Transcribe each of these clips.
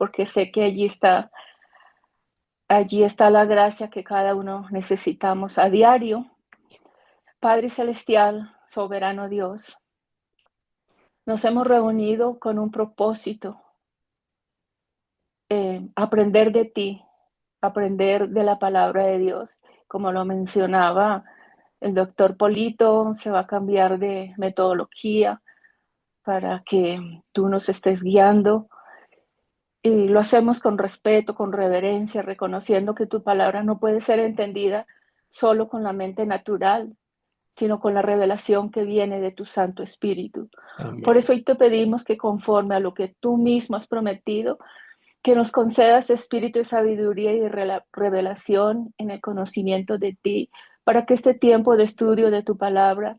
porque sé que allí está la gracia que cada uno necesitamos a diario. Padre Celestial, soberano Dios, nos hemos reunido con un propósito, aprender de ti, aprender de la palabra de Dios. Como lo mencionaba el doctor Polito, se va a cambiar de metodología para que tú nos estés guiando. Y lo hacemos con respeto, con reverencia, reconociendo que tu palabra no puede ser entendida solo con la mente natural, sino con la revelación que viene de tu Santo Espíritu. Por Amén. eso hoy te pedimos que conforme a lo que tú mismo has prometido, que nos concedas espíritu de sabiduría y de revelación en el conocimiento de ti, para que este tiempo de estudio de tu palabra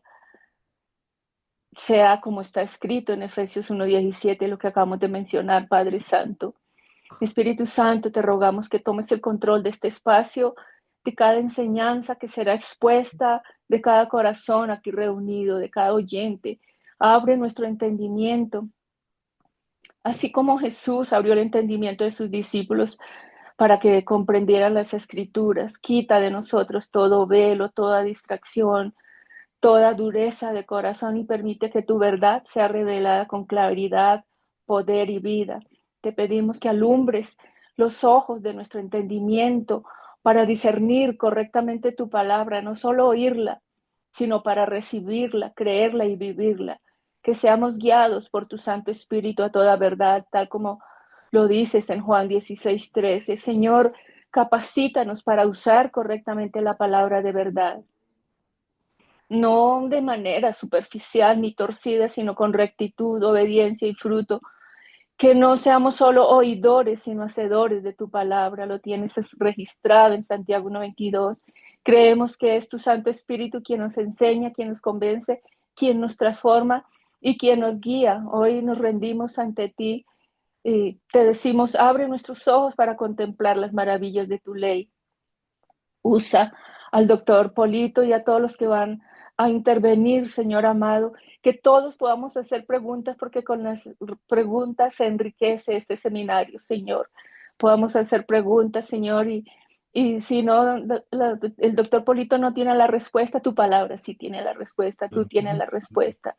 sea como está escrito en Efesios 1:17, lo que acabamos de mencionar, Padre Santo. Espíritu Santo, te rogamos que tomes el control de este espacio, de cada enseñanza que será expuesta, de cada corazón aquí reunido, de cada oyente. Abre nuestro entendimiento, así como Jesús abrió el entendimiento de sus discípulos para que comprendieran las escrituras. Quita de nosotros todo velo, toda distracción, toda dureza de corazón y permite que tu verdad sea revelada con claridad, poder y vida. Te pedimos que alumbres los ojos de nuestro entendimiento para discernir correctamente tu palabra, no solo oírla, sino para recibirla, creerla y vivirla. Que seamos guiados por tu Santo Espíritu a toda verdad, tal como lo dices en Juan 16:13. Señor, capacítanos para usar correctamente la palabra de verdad, no de manera superficial ni torcida, sino con rectitud, obediencia y fruto. Que no seamos solo oidores, sino hacedores de tu palabra. Lo tienes registrado en Santiago 1:22. Creemos que es tu Santo Espíritu quien nos enseña, quien nos convence, quien nos transforma y quien nos guía. Hoy nos rendimos ante ti y te decimos, abre nuestros ojos para contemplar las maravillas de tu ley. Usa al doctor Polito y a todos los que van a intervenir, Señor amado, que todos podamos hacer preguntas, porque con las preguntas se enriquece este seminario, Señor. Podamos hacer preguntas, Señor, y si no, el doctor Polito no tiene la respuesta, tu palabra sí tiene la respuesta, tú tienes la respuesta.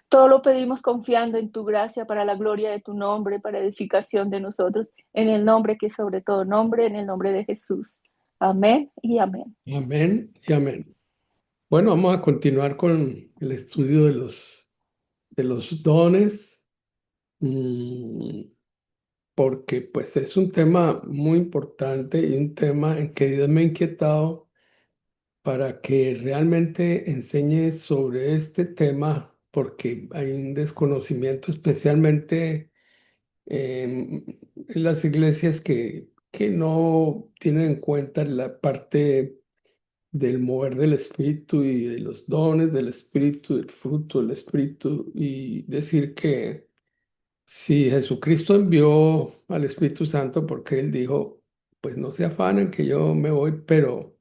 Todo lo pedimos confiando en tu gracia para la gloria de tu nombre, para edificación de nosotros, en el nombre que es sobre todo nombre, en el nombre de Jesús. Amén y amén. Amén y amén. Bueno, vamos a continuar con el estudio de los dones, mm, porque pues es un tema muy importante y un tema en que Dios me ha inquietado para que realmente enseñe sobre este tema, porque hay un desconocimiento especialmente en las iglesias que no tienen en cuenta la parte del mover del Espíritu y de los dones del Espíritu, del fruto del Espíritu, y decir que si Jesucristo envió al Espíritu Santo, porque Él dijo, pues no se afanen que yo me voy, pero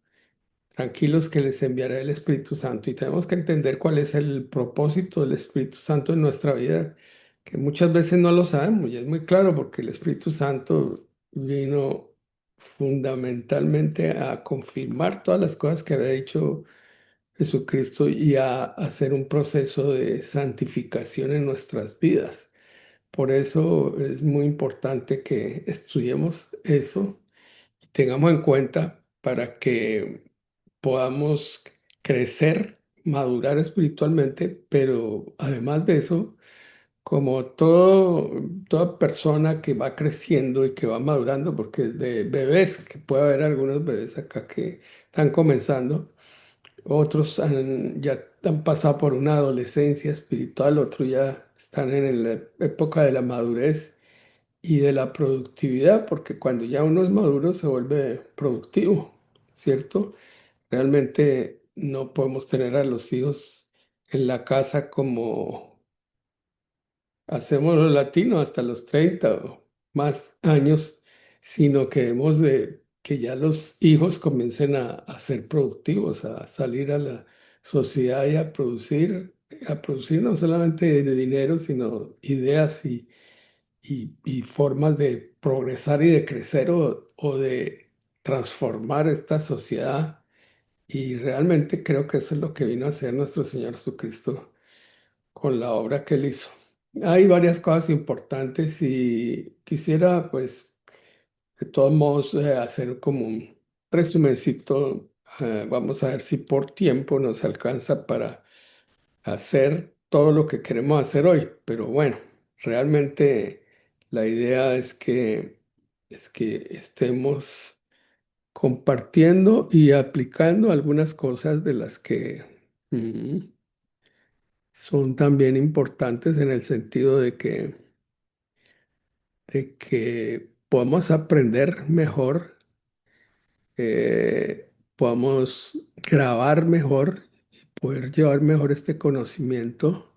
tranquilos que les enviaré el Espíritu Santo. Y tenemos que entender cuál es el propósito del Espíritu Santo en nuestra vida, que muchas veces no lo sabemos, y es muy claro porque el Espíritu Santo vino fundamentalmente a confirmar todas las cosas que había dicho Jesucristo y a hacer un proceso de santificación en nuestras vidas. Por eso es muy importante que estudiemos eso y tengamos en cuenta para que podamos crecer, madurar espiritualmente, pero además de eso, como toda persona que va creciendo y que va madurando, porque de bebés, que puede haber algunos bebés acá que están comenzando, otros ya han pasado por una adolescencia espiritual, otros ya están en la época de la madurez y de la productividad, porque cuando ya uno es maduro se vuelve productivo, ¿cierto? Realmente no podemos tener a los hijos en la casa como hacemos los latinos hasta los 30 o más años, sino que debemos de que ya los hijos comiencen a ser productivos, a salir a la sociedad y a producir no solamente de dinero, sino ideas y formas de progresar y de crecer o de transformar esta sociedad. Y realmente creo que eso es lo que vino a hacer nuestro Señor Jesucristo con la obra que él hizo. Hay varias cosas importantes y quisiera, pues, de todos modos, hacer como un resumencito. Vamos a ver si por tiempo nos alcanza para hacer todo lo que queremos hacer hoy. Pero bueno, realmente la idea es que estemos compartiendo y aplicando algunas cosas de las que son también importantes en el sentido de que podamos aprender mejor, podamos grabar mejor y poder llevar mejor este conocimiento,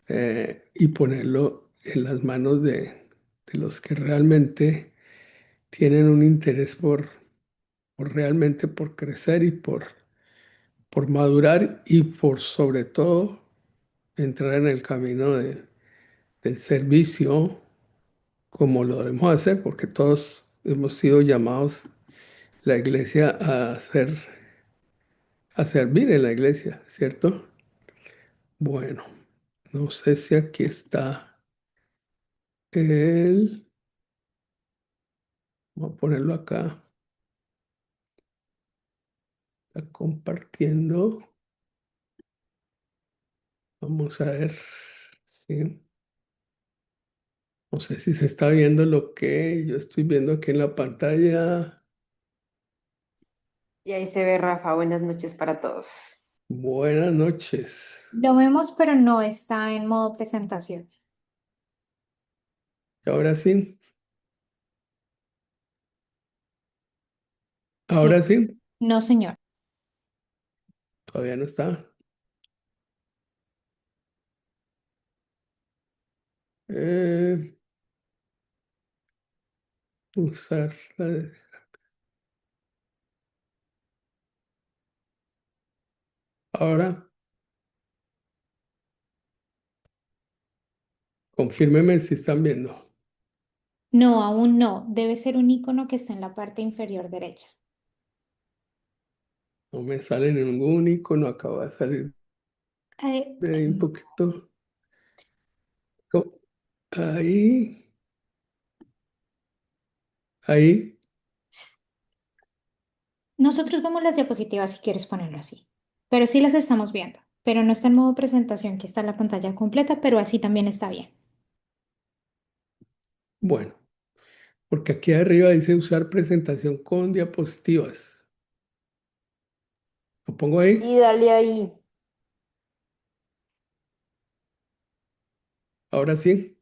y ponerlo en las manos de los que realmente tienen un interés por realmente por crecer y por madurar y por sobre todo entrar en el camino del servicio como lo debemos hacer, porque todos hemos sido llamados la iglesia a servir en la iglesia, ¿cierto? Bueno, no sé si aquí está él. Voy a ponerlo acá. Está compartiendo. Vamos a ver. Sí. No sé si se está viendo lo que yo estoy viendo aquí en la pantalla. Y ahí se ve, Rafa. Buenas noches para todos. Buenas noches. Lo vemos, pero no está en modo presentación. Y ahora sí. Eh, Ahora sí. no, señor. Todavía no está. Eh, usar. Ahora, confírmeme si están viendo. No, aún no. Debe ser un icono que está en la parte inferior derecha. No me sale ningún icono. Acaba de salir Eh, de ahí un poquito. Ahí. Ahí. nosotros vemos las diapositivas si quieres ponerlo así, pero sí las estamos viendo. Pero no está en modo presentación, que está la pantalla completa, pero así también está bien. Bueno, porque aquí arriba dice usar presentación con diapositivas. Lo pongo ahí. Y dale ahí. Ahora sí.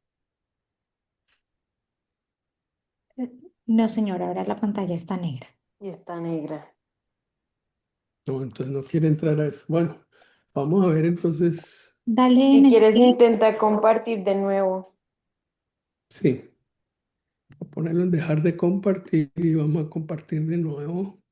Eh, No, señor, ahora la pantalla está negra. Y está negra. No, entonces no quiere entrar a eso. Bueno, vamos a ver entonces. Dale en Si quieres, escape. intenta compartir de nuevo. Sí, voy a ponerlo en dejar de compartir y vamos a compartir de nuevo.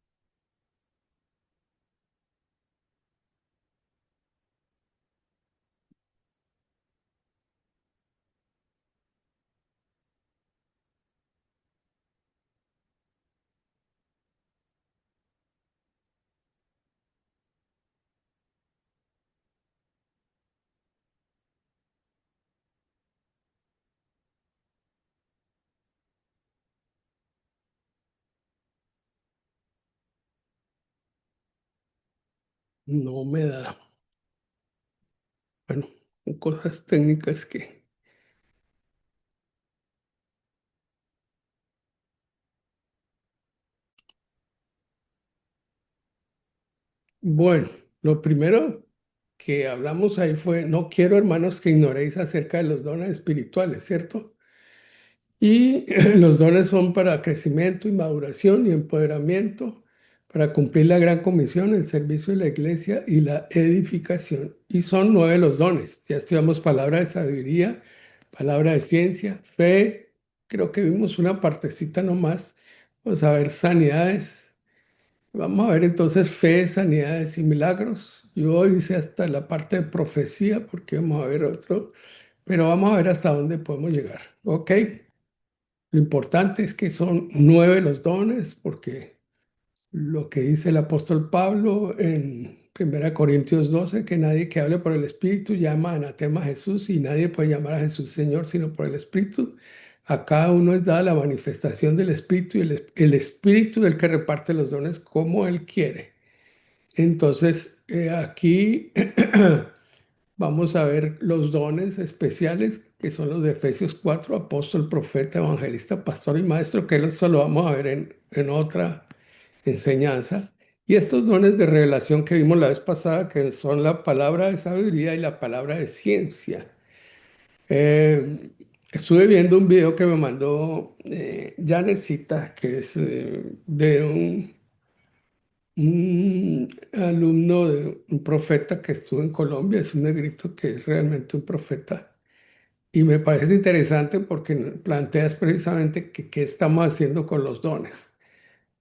No me da. Bueno, son cosas técnicas que... Bueno, lo primero que hablamos ahí fue, no quiero, hermanos, que ignoréis acerca de los dones espirituales, ¿cierto? Y los dones son para crecimiento y maduración y empoderamiento, para cumplir la gran comisión, el servicio de la iglesia y la edificación. Y son 9 los dones. Ya estudiamos palabra de sabiduría, palabra de ciencia, fe. Creo que vimos una partecita nomás. Vamos a ver sanidades. Vamos a ver entonces fe, sanidades y milagros. Yo hice hasta la parte de profecía porque vamos a ver otro, pero vamos a ver hasta dónde podemos llegar. ¿ok? Lo importante es que son 9 los dones, porque lo que dice el apóstol Pablo en 1 Corintios 12, que nadie que hable por el Espíritu llama anatema a Jesús y nadie puede llamar a Jesús Señor sino por el Espíritu. A cada uno es dada la manifestación del Espíritu y el Espíritu del que reparte los dones como Él quiere. Entonces, aquí vamos a ver los dones especiales, que son los de Efesios 4, apóstol, profeta, evangelista, pastor y maestro, que eso lo vamos a ver en otra enseñanza. Y estos dones de revelación que vimos la vez pasada, que son la palabra de sabiduría y la palabra de ciencia. Estuve viendo un video que me mandó Janecita, que es de un alumno de un profeta que estuvo en Colombia, es un negrito que es realmente un profeta. Y me parece interesante porque planteas precisamente que qué estamos haciendo con los dones.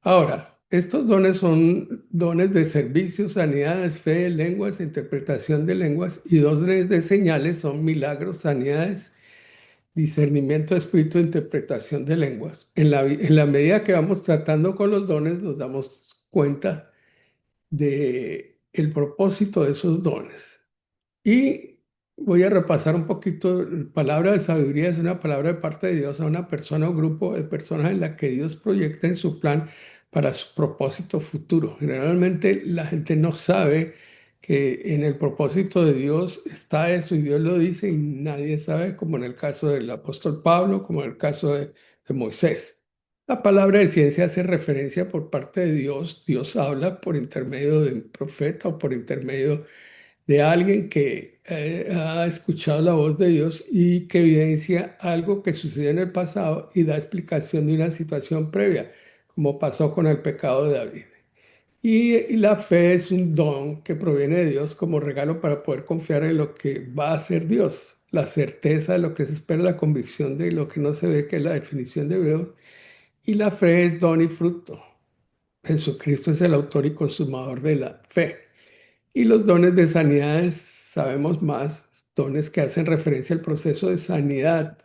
Ahora, estos dones son dones de servicio, sanidades, fe, lenguas, interpretación de lenguas, y dos de señales son milagros, sanidades, discernimiento de espíritu, interpretación de lenguas. En la medida que vamos tratando con los dones, nos damos cuenta de el propósito de esos dones. Y voy a repasar un poquito. Palabra de sabiduría es una palabra de parte de Dios a una persona o grupo de personas en la que Dios proyecta en su plan para su propósito futuro. Generalmente la gente no sabe que en el propósito de Dios está eso y Dios lo dice y nadie sabe, como en el caso del apóstol Pablo, como en el caso de Moisés. La palabra de ciencia hace referencia por parte de Dios. Dios habla por intermedio de un profeta o por intermedio de alguien que ha escuchado la voz de Dios y que evidencia algo que sucedió en el pasado y da explicación de una situación previa, como pasó con el pecado de David. Y la fe es un don que proviene de Dios como regalo para poder confiar en lo que va a hacer Dios, la certeza de lo que se espera, la convicción de lo que no se ve, que es la definición de Hebreo. Y la fe es don y fruto. Jesucristo es el autor y consumador de la fe. Y los dones de sanidades, sabemos más, dones que hacen referencia al proceso de sanidad,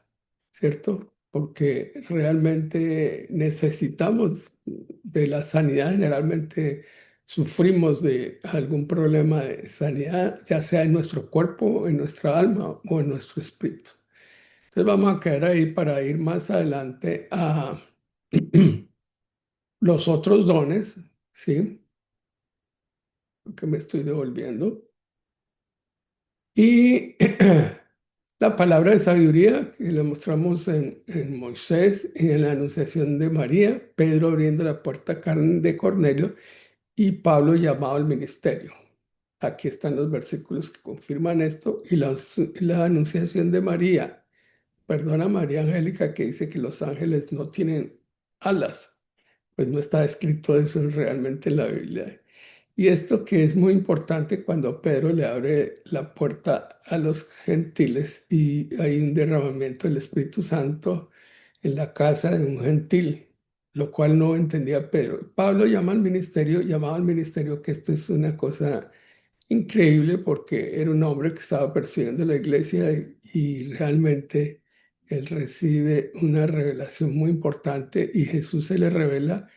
¿cierto? Porque realmente necesitamos de la sanidad, generalmente sufrimos de algún problema de sanidad, ya sea en nuestro cuerpo, en nuestra alma o en nuestro espíritu. Entonces vamos a quedar ahí para ir más adelante a los otros dones, ¿sí? Que me estoy devolviendo. Y la palabra de sabiduría que le mostramos en Moisés y en la anunciación de María, Pedro abriendo la puerta de Cornelio y Pablo llamado al ministerio. Aquí están los versículos que confirman esto y la anunciación de María. Perdona María Angélica que dice que los ángeles no tienen alas, pues no está escrito eso realmente en la Biblia. Y esto que es muy importante cuando Pedro le abre la puerta a los gentiles y hay un derramamiento del Espíritu Santo en la casa de un gentil, lo cual no entendía Pedro. Pablo llamaba al ministerio que esto es una cosa increíble porque era un hombre que estaba persiguiendo la iglesia y realmente él recibe una revelación muy importante y Jesús se le revela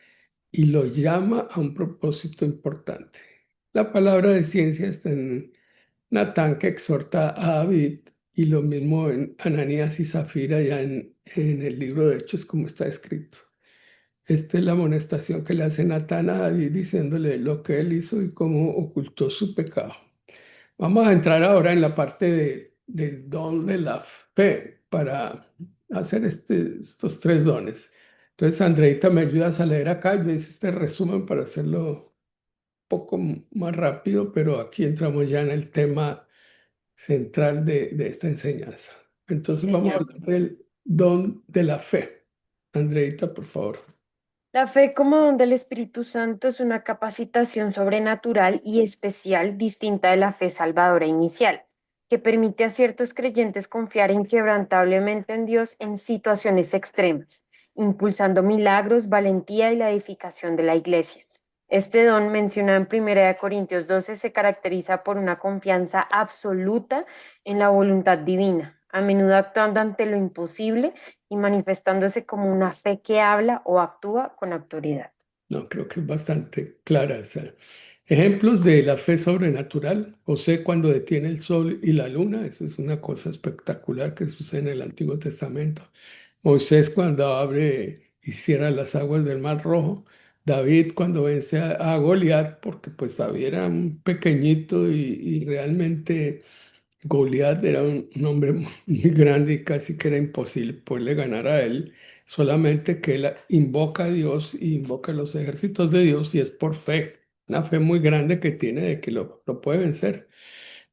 y lo llama a un propósito importante. La palabra de ciencia está en Natán, que exhorta a David, y lo mismo en Ananías y Zafira, ya en el libro de Hechos, como está escrito. Esta es la amonestación que le hace Natán a David, diciéndole lo que él hizo y cómo ocultó su pecado. Vamos a entrar ahora en la parte del don de la fe para hacer estos tres dones. Entonces, Andreita, ¿me ayudas a leer acá? Yo hice este resumen para hacerlo un poco más rápido, pero aquí entramos ya en el tema central de esta enseñanza. Entonces, vamos a Señor. hablar del don de la fe. Andreita, por favor. La fe como don del Espíritu Santo es una capacitación sobrenatural y especial distinta de la fe salvadora inicial, que permite a ciertos creyentes confiar inquebrantablemente en Dios en situaciones extremas, impulsando milagros, valentía y la edificación de la iglesia. Este don, mencionado en 1 Corintios 12, se caracteriza por una confianza absoluta en la voluntad divina, a menudo actuando ante lo imposible y manifestándose como una fe que habla o actúa con autoridad. No, creo que es bastante clara esa. Ejemplos de la fe sobrenatural. José cuando detiene el sol y la luna, eso es una cosa espectacular que sucede en el Antiguo Testamento. Moisés cuando abre y cierra las aguas del Mar Rojo. David cuando vence a Goliat, porque pues David era un pequeñito y realmente Goliat era un hombre muy grande y casi que era imposible poderle ganar a él, solamente que él invoca a Dios y invoca a los ejércitos de Dios y es por fe, una fe muy grande que tiene de que lo puede vencer.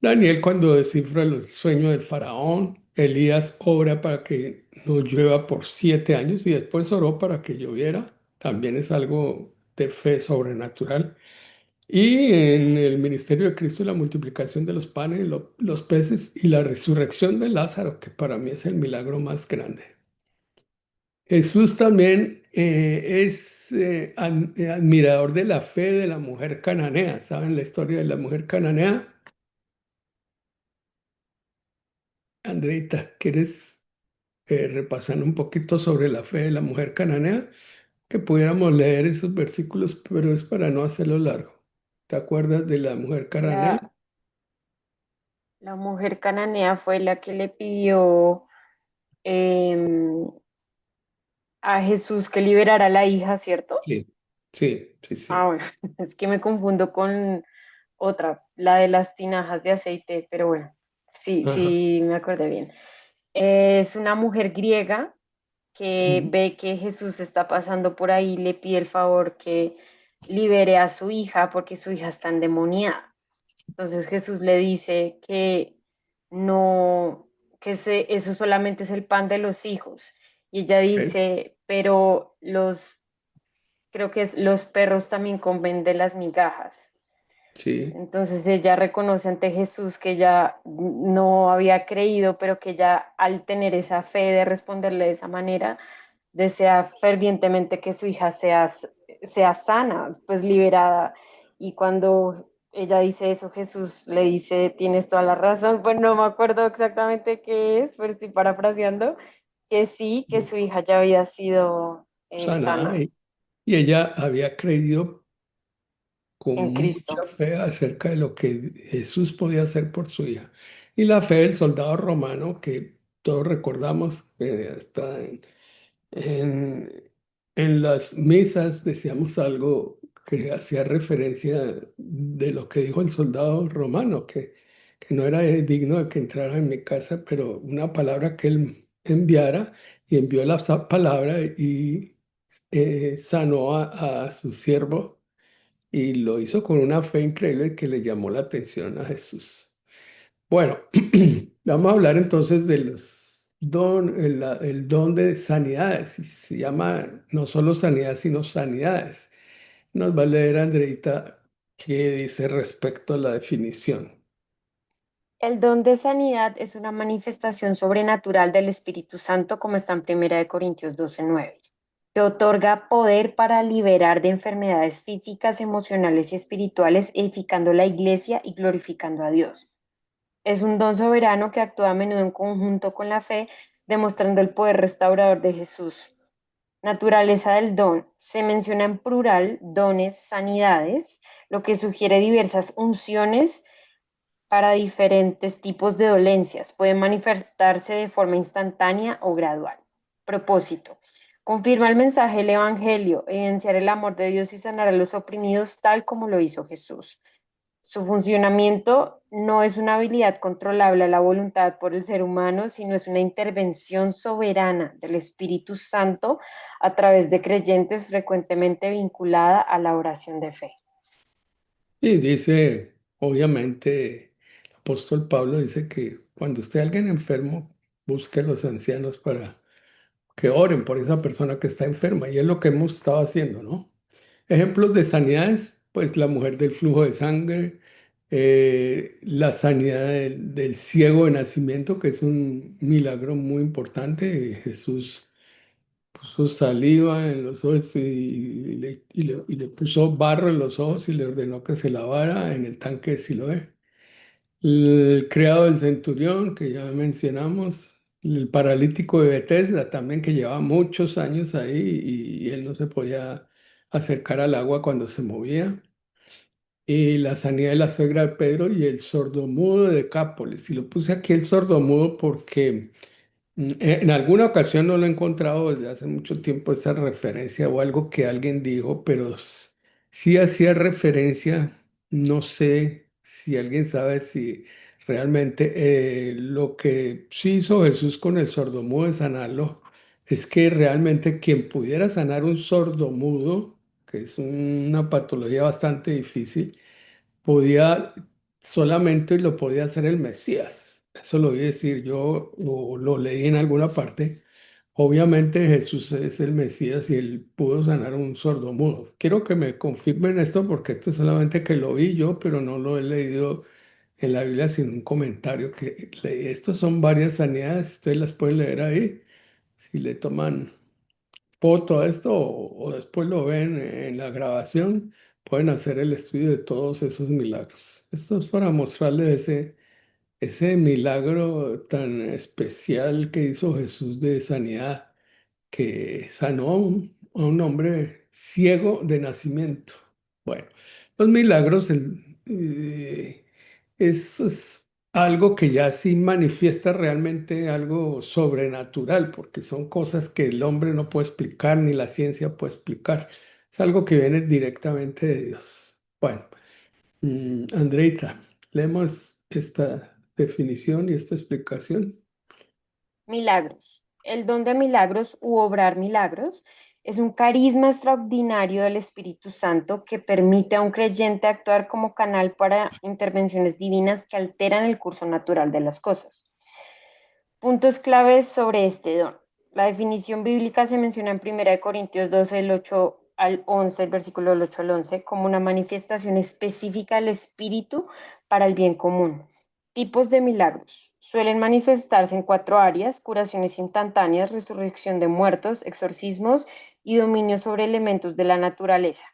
Daniel cuando descifra el sueño del faraón, Elías ora para que no llueva por 7 años y después oró para que lloviera, también es algo de fe sobrenatural. Y en el ministerio de Cristo, la multiplicación de los panes, los peces y la resurrección de Lázaro, que para mí es el milagro más grande. Jesús también es admirador de la fe de la mujer cananea. ¿Saben la historia de la mujer cananea? Andreita, ¿quieres repasar un poquito sobre la fe de la mujer cananea? Que pudiéramos leer esos versículos, pero es para no hacerlo largo. ¿Te acuerdas de la mujer cananea? La, la mujer cananea fue la que le pidió em, a Jesús que liberara a la hija, ¿cierto? Sí, sí, sí, Ah, sí. bueno, es que me confundo con otra, la de las tinajas de aceite, pero bueno, sí, Ajá. sí, me acordé bien. Es una mujer griega que Ujú. ve que Jesús está pasando por ahí, le pide el favor que libere a su hija porque su hija está endemoniada. Entonces Jesús le dice que no, eso solamente es el pan de los hijos. Y ella Ok. dice, pero creo que es, los perros también comen de las migajas. Sí, Entonces ella reconoce ante Jesús que ella no había creído, pero que ella al tener esa fe de responderle de esa manera, desea fervientemente que su hija sea sana, pues liberada. Y cuando ella dice eso, Jesús le dice, tienes toda la razón, pues no me acuerdo exactamente qué es, pero estoy parafraseando, que sí, que su hija ya había sido sana. sana Y ella había creído en con mucha Cristo. fe acerca de lo que Jesús podía hacer por su hija. Y la fe del soldado romano, que todos recordamos, hasta en, en las misas decíamos algo que hacía referencia de lo que dijo el soldado romano, que no era digno de que entrara en mi casa, pero una palabra que él enviara, y envió la palabra y sanó a su siervo y lo hizo con una fe increíble que le llamó la atención a Jesús. Bueno, vamos a hablar entonces de los el don de sanidades. Y se llama no solo sanidad, sino sanidades. Nos va a leer Andreita qué dice respecto a la definición. El don de sanidad es una manifestación sobrenatural del Espíritu Santo, como está en 1 Corintios 12:9, que otorga poder para liberar de enfermedades físicas, emocionales y espirituales, edificando la iglesia y glorificando a Dios. Es un don soberano que actúa a menudo en conjunto con la fe, demostrando el poder restaurador de Jesús. Naturaleza del don. Se menciona en plural dones, sanidades, lo que sugiere diversas unciones para diferentes tipos de dolencias. Pueden manifestarse de forma instantánea o gradual. Propósito. Confirma el mensaje del Evangelio, evidenciar el amor de Dios y sanar a los oprimidos tal como lo hizo Jesús. Su funcionamiento no es una habilidad controlable a la voluntad por el ser humano, sino es una intervención soberana del Espíritu Santo a través de creyentes frecuentemente vinculada a la oración de fe. Y dice, obviamente, el apóstol Pablo dice que cuando esté alguien enfermo, busque a los ancianos para que oren por esa persona que está enferma. Y es lo que hemos estado haciendo, ¿no? Ejemplos de sanidades, pues la mujer del flujo de sangre, la sanidad del ciego de nacimiento, que es un milagro muy importante. Jesús puso saliva en los ojos y le puso barro en los ojos y le ordenó que se lavara en el tanque de Siloé. el criado del centurión, que ya mencionamos, el paralítico de Betesda también, que llevaba muchos años ahí y él no se podía acercar al agua cuando se movía. Y la sanidad de la suegra de Pedro y el sordomudo de Decápolis. Y lo puse aquí el sordomudo porque en alguna ocasión no lo he encontrado desde hace mucho tiempo esa referencia o algo que alguien dijo, pero sí hacía referencia, no sé si alguien sabe si realmente lo que sí hizo Jesús con el sordomudo de sanarlo es que realmente quien pudiera sanar un sordomudo, que es una patología bastante difícil, podía solamente lo podía hacer el Mesías. Eso lo oí decir yo, lo leí en alguna parte. Obviamente Jesús es el Mesías y él pudo sanar a un sordomudo. Quiero que me confirmen esto porque esto es solamente que lo vi yo, pero no lo he leído en la Biblia, sino un comentario que leí. Estos son varias sanidades, ustedes las pueden leer ahí. Si le toman foto a esto o después lo ven en la grabación, pueden hacer el estudio de todos esos milagros. Esto es para mostrarles ese milagro tan especial que hizo Jesús de sanidad, que sanó a un hombre ciego de nacimiento. Bueno, los milagros, eso es algo que ya sí manifiesta realmente algo sobrenatural, porque son cosas que el hombre no puede explicar, ni la ciencia puede explicar. Es algo que viene directamente de Dios. Bueno, Andreita, leemos esta definición y esta explicación. Milagros. El don de milagros u obrar milagros es un carisma extraordinario del Espíritu Santo que permite a un creyente actuar como canal para intervenciones divinas que alteran el curso natural de las cosas. Puntos claves sobre este don. La definición bíblica se menciona en 1 Corintios 12, del 8 al 11, el versículo del 8 al 11, como una manifestación específica del Espíritu para el bien común. Tipos de milagros. Suelen manifestarse en 4 áreas: curaciones instantáneas, resurrección de muertos, exorcismos y dominio sobre elementos de la naturaleza.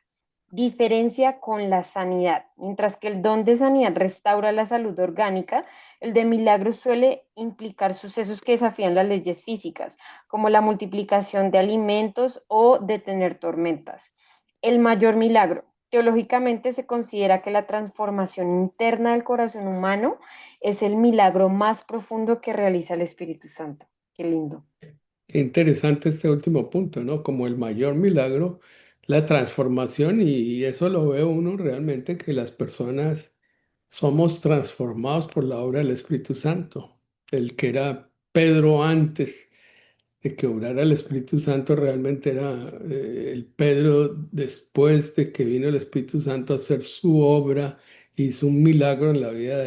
Diferencia con la sanidad. Mientras que el don de sanidad restaura la salud orgánica, el de milagros suele implicar sucesos que desafían las leyes físicas, como la multiplicación de alimentos o detener tormentas. El mayor milagro. Teológicamente se considera que la transformación interna del corazón humano es el milagro más profundo que realiza el Espíritu Santo. Qué lindo. Qué interesante este último punto, ¿no? Como el mayor milagro, la transformación, y eso lo ve uno realmente que las personas somos transformados por la obra del Espíritu Santo. El que era Pedro antes de que obrara el Espíritu Santo realmente era el Pedro después de que vino el Espíritu Santo a hacer su obra, hizo un milagro en la vida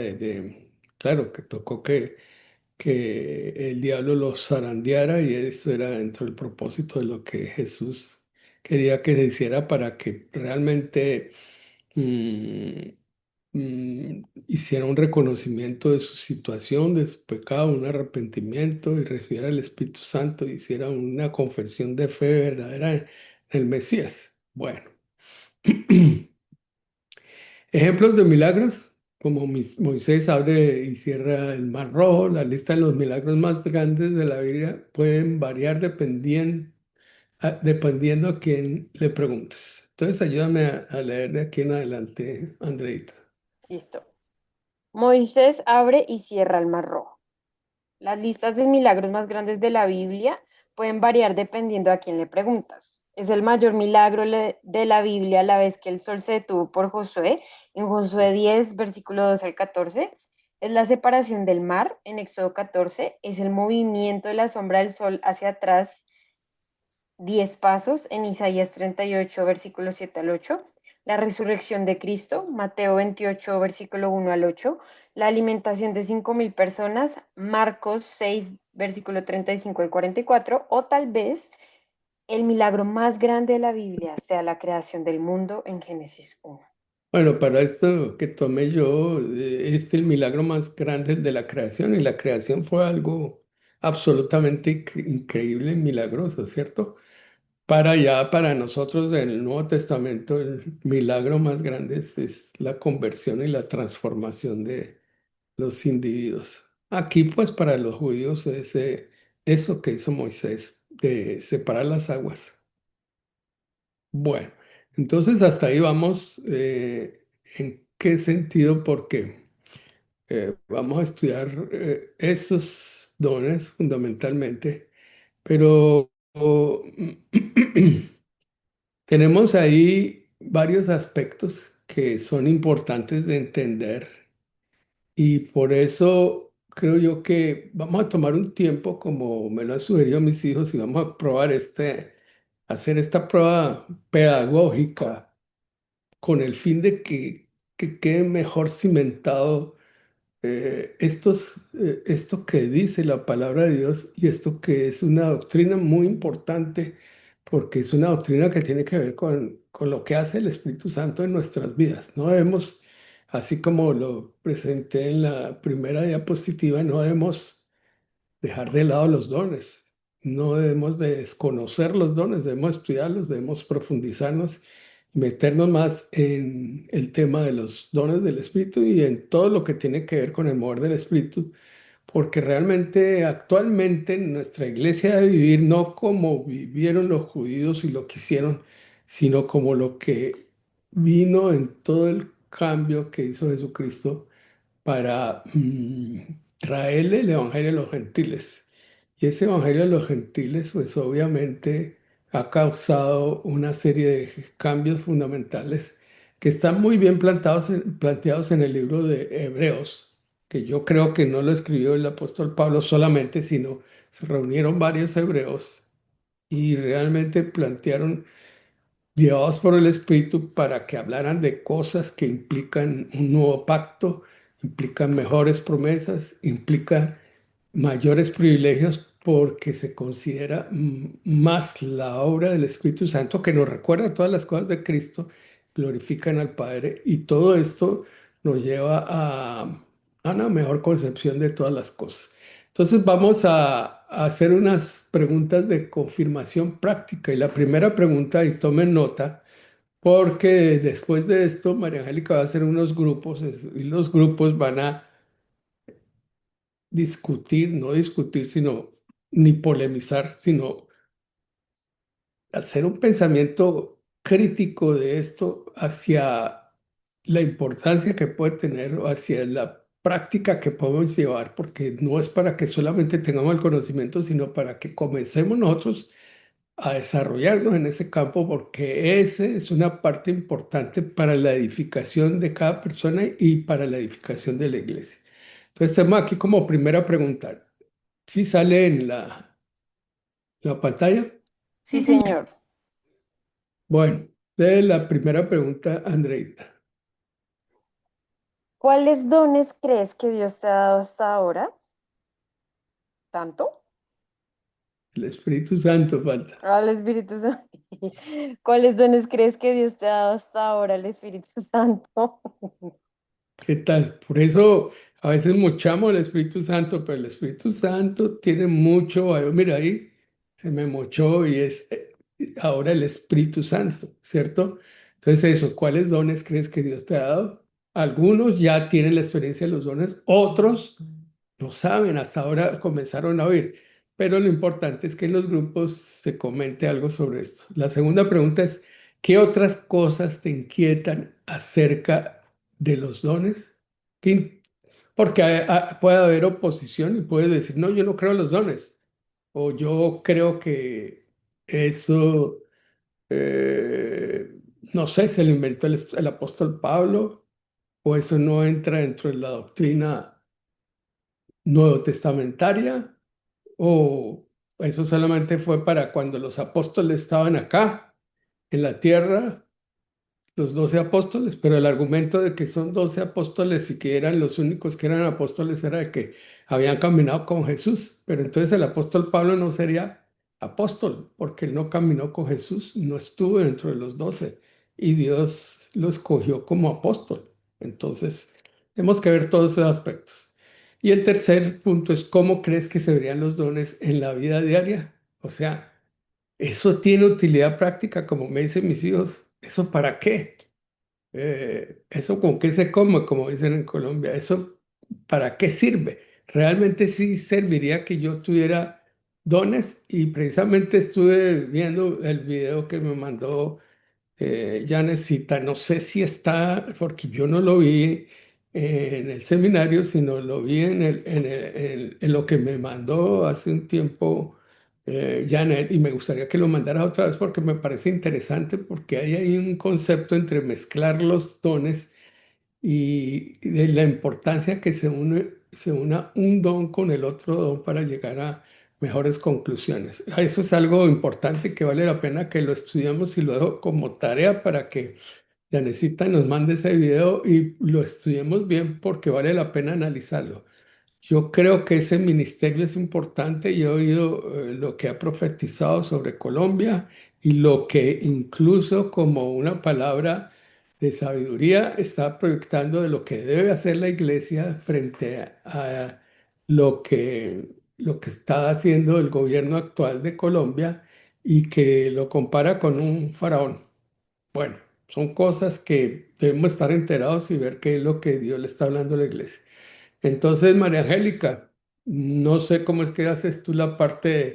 claro, que tocó que el diablo los zarandeara y eso era dentro del propósito de lo que Jesús quería que se hiciera para que realmente mm, hiciera un reconocimiento de su situación, de su pecado, un arrepentimiento y recibiera el Espíritu Santo y hiciera una confesión de fe verdadera en el Mesías. Bueno. Ejemplos de milagros, como Moisés abre y cierra el Mar Rojo, la lista de los milagros más grandes de la Biblia pueden variar dependiendo a quién le preguntes. Entonces ayúdame a leer de aquí en adelante, Andreita. Listo. Moisés abre y cierra el Mar Rojo. Las listas de milagros más grandes de la Biblia pueden variar dependiendo a quién le preguntas. Es el mayor milagro de la Biblia a la vez que el sol se detuvo por Josué, en Josué 10, versículo 12 al 14. Es la separación del mar, en Éxodo 14. Es el movimiento de la sombra del sol hacia atrás 10 pasos, en Isaías 38, versículo 7 al 8. La resurrección de Cristo, Mateo 28, versículo 1 al 8. La alimentación de 5.000 personas, Marcos 6, versículo 35 al 44. O tal vez el milagro más grande de la Biblia sea la creación del mundo en Génesis 1. Bueno, para esto que tomé yo, este es el milagro más grande de la creación y la creación fue algo absolutamente increíble y milagroso, ¿cierto? Para nosotros en el Nuevo Testamento, el milagro más grande es la conversión y la transformación los individuos. Aquí, pues, para los judíos es eso que hizo Moisés, de separar las aguas. Bueno, entonces hasta ahí vamos. ¿En qué sentido? Porque vamos a estudiar esos dones fundamentalmente, pero tenemos ahí varios aspectos que son importantes de entender y por eso creo yo que vamos a tomar un tiempo, como me lo han sugerido mis hijos, y vamos a probar hacer esta prueba pedagógica con el fin de que quede mejor cimentado esto que dice la palabra de Dios y esto que es una doctrina muy importante, porque es una doctrina que tiene que ver con lo que hace el Espíritu Santo en nuestras vidas. No debemos, así como lo presenté en la primera diapositiva, no debemos dejar de lado los dones. No debemos de desconocer los dones, debemos estudiarlos, debemos profundizarnos, meternos más en el tema de los dones del Espíritu y en todo lo que tiene que ver con el mover del Espíritu, porque realmente actualmente nuestra iglesia debe vivir no como vivieron los judíos y lo que hicieron, sino como lo que vino en todo el cambio que hizo Jesucristo para traerle el Evangelio a los gentiles. Y ese Evangelio a los gentiles, pues obviamente ha causado una serie de cambios fundamentales que están muy bien planteados en el libro de Hebreos, que yo creo que no lo escribió el apóstol Pablo solamente, sino se reunieron varios hebreos y realmente plantearon llevados por el Espíritu para que hablaran de cosas que implican un nuevo pacto, implican mejores promesas, implican mayores privilegios porque se considera más la obra del Espíritu Santo que nos recuerda todas las cosas de Cristo, glorifican al Padre y todo esto nos lleva a una mejor concepción de todas las cosas. Entonces vamos a hacer unas preguntas de confirmación práctica y la primera pregunta, y tomen nota, porque después de esto María Angélica va a hacer unos grupos y los grupos van a discutir, no discutir, sino ni polemizar, sino hacer un pensamiento crítico de esto hacia la importancia que puede tener o hacia la práctica que podemos llevar, porque no es para que solamente tengamos el conocimiento, sino para que comencemos nosotros a desarrollarnos en ese campo, porque ese es una parte importante para la edificación de cada persona y para la edificación de la iglesia. Entonces, tenemos aquí como primera pregunta. ¿Sí sale en la pantalla? Sí, Sí, señor. señor. Bueno, lee la primera pregunta, Andreita. ¿Cuáles dones crees que Dios te ha dado hasta ahora? ¿Tanto? El Espíritu Santo falta. Al Espíritu Santo. ¿Cuáles dones crees que Dios te ha dado hasta ahora, el Espíritu Santo? ¿Qué tal? Por eso a veces mochamos el Espíritu Santo, pero el Espíritu Santo tiene mucho valor. Mira ahí, se me mochó y es ahora el Espíritu Santo, ¿cierto? Entonces eso, ¿cuáles dones crees que Dios te ha dado? Algunos ya tienen la experiencia de los dones, otros no saben, hasta ahora comenzaron a oír. Pero lo importante es que en los grupos se comente algo sobre esto. La segunda pregunta es, ¿qué otras cosas te inquietan acerca de los dones? Porque puede haber oposición y puedes decir, no, yo no creo en los dones. O yo creo que eso, no sé, se lo inventó el apóstol Pablo, o eso no entra dentro de la doctrina nuevo testamentaria, o eso solamente fue para cuando los apóstoles estaban acá en la tierra, los 12 apóstoles, pero el argumento de que son 12 apóstoles y que eran los únicos que eran apóstoles era de que habían caminado con Jesús, pero entonces el apóstol Pablo no sería apóstol porque él no caminó con Jesús, no estuvo dentro de los 12 y Dios lo escogió como apóstol. Entonces, tenemos que ver todos esos aspectos. Y el tercer punto es cómo crees que se verían los dones en la vida diaria. O sea, eso tiene utilidad práctica, como me dicen mis hijos. ¿Eso para qué? Eso con qué se come, como dicen en Colombia. Eso ¿para qué sirve? Realmente sí serviría que yo tuviera dones y precisamente estuve viendo el video que me mandó Janecita. No sé si está, porque yo no lo vi en el seminario, sino lo vi en lo que me mandó hace un tiempo Janet, y me gustaría que lo mandara otra vez porque me parece interesante, porque hay un concepto entre mezclar los dones y de la importancia que se una un don con el otro don para llegar a mejores conclusiones. Eso es algo importante que vale la pena que lo estudiemos, y lo dejo como tarea para que Janecita nos mande ese video y lo estudiemos bien, porque vale la pena analizarlo. Yo creo que ese ministerio es importante y he oído lo que ha profetizado sobre Colombia, y lo que incluso como una palabra de sabiduría está proyectando de lo que debe hacer la iglesia frente a lo que está haciendo el gobierno actual de Colombia, y que lo compara con un faraón. Bueno, son cosas que debemos estar enterados y ver qué es lo que Dios le está hablando a la iglesia. Entonces, María Angélica, no sé cómo es que haces tú la parte